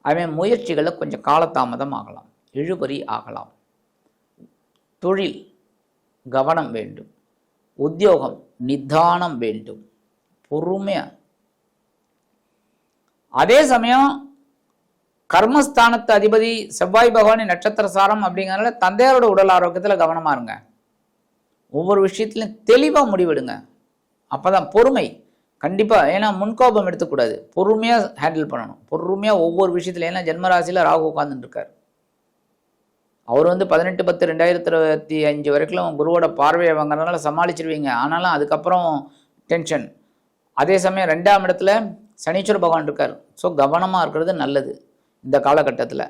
அவன் முயற்சிகளை கொஞ்சம் காலதாமதம் ஆகலாம், இழுபறி ஆகலாம். தொழில் கவனம் வேண்டும், உத்தியோகம் நிதானம் வேண்டும், பொறுமையாக. அதே சமயம் கர்மஸ்தானத்து அதிபதி செவ்வாய் பகவானின் நட்சத்திர சாரம் அப்படிங்கிறதுனால தந்தையாரோட உடல் ஆரோக்கியத்தில் கவனமாக இருங்க. ஒவ்வொரு விஷயத்துலையும் தெளிவாக முடிவெடுங்க. அப்போ தான் பொறுமை கண்டிப்பாக, ஏன்னா முன்கோபம் எடுத்துக்கூடாது, பொறுமையாக ஹேண்டில் பண்ணணும், பொறுமையாக ஒவ்வொரு விஷயத்துல. ஏன்னா ஜென்மராசியில் ராகு உட்காந்துட்டுருக்கார். அவர் 18/10/2025 வரைக்கும் குருவோட பார்வையை வாங்குறதுனால சமாளிச்சிருவீங்க. ஆனாலும் அதுக்கப்புறம் டென்ஷன். அதே சமயம் 2ஆம் இடத்துல சனீஸ்வர பகவான் இருக்கார். ஸோ கவனமாக இருக்கிறது நல்லது இந்த காலகட்டத்தில்.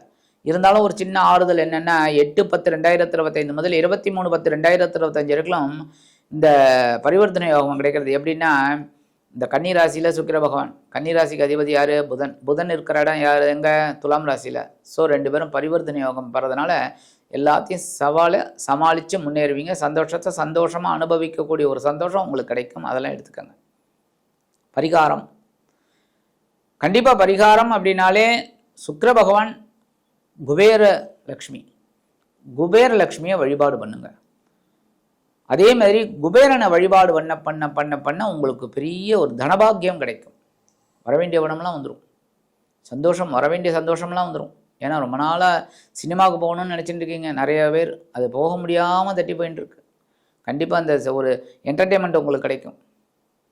இருந்தாலும் ஒரு சின்ன ஆறுதல் என்னென்னா, 8/10/2025 முதல் 23/10/2025 வரைக்கும் இந்த பரிவர்த்தனை யோகம் கிடைக்கிறது. எப்படின்னா, இந்த கன்னி ராசியில் சுக்கிர பகவான், கன்னி ராசிக்கு அதிபதி யார்? புதன். புதன் இருக்கிற இடம் யார்? எங்கே? துலாம் ராசியில். ஸோ 2 பேரும் பரிவர்த்தனை யோகம் படுறதுனால எல்லாத்தையும் சமாளித்து முன்னேறுவீங்க. சந்தோஷத்தை சந்தோஷமாக அனுபவிக்கக்கூடிய ஒரு சந்தோஷம் உங்களுக்கு கிடைக்கும். அதெல்லாம் எடுத்துக்கோங்க. பரிகாரம் கண்டிப்பாக பரிகாரம் அப்படின்னாலே சுக்கிர பகவான் குபேரலக்ஷ்மியை வழிபாடு பண்ணுங்க. அதே மாதிரி குபேரனை வழிபாடு பண்ண உங்களுக்கு பெரிய ஒரு தனபாக்கியம் கிடைக்கும். வரவேண்டிய பணம்லாம் வந்துடும், சந்தோஷம் வரவேண்டிய சந்தோஷம்லாம் வந்துடும். ஏன்னா ரொம்ப நாளாக சினிமாவுக்கு போகணும்னு நினச்சிட்டு இருக்கீங்க நிறைய பேர், அது போக முடியாமல் தட்டி போயின்னு இருக்கு. கண்டிப்பாக அந்த ஒரு என்டர்டெயின்மெண்ட் உங்களுக்கு கிடைக்கும்.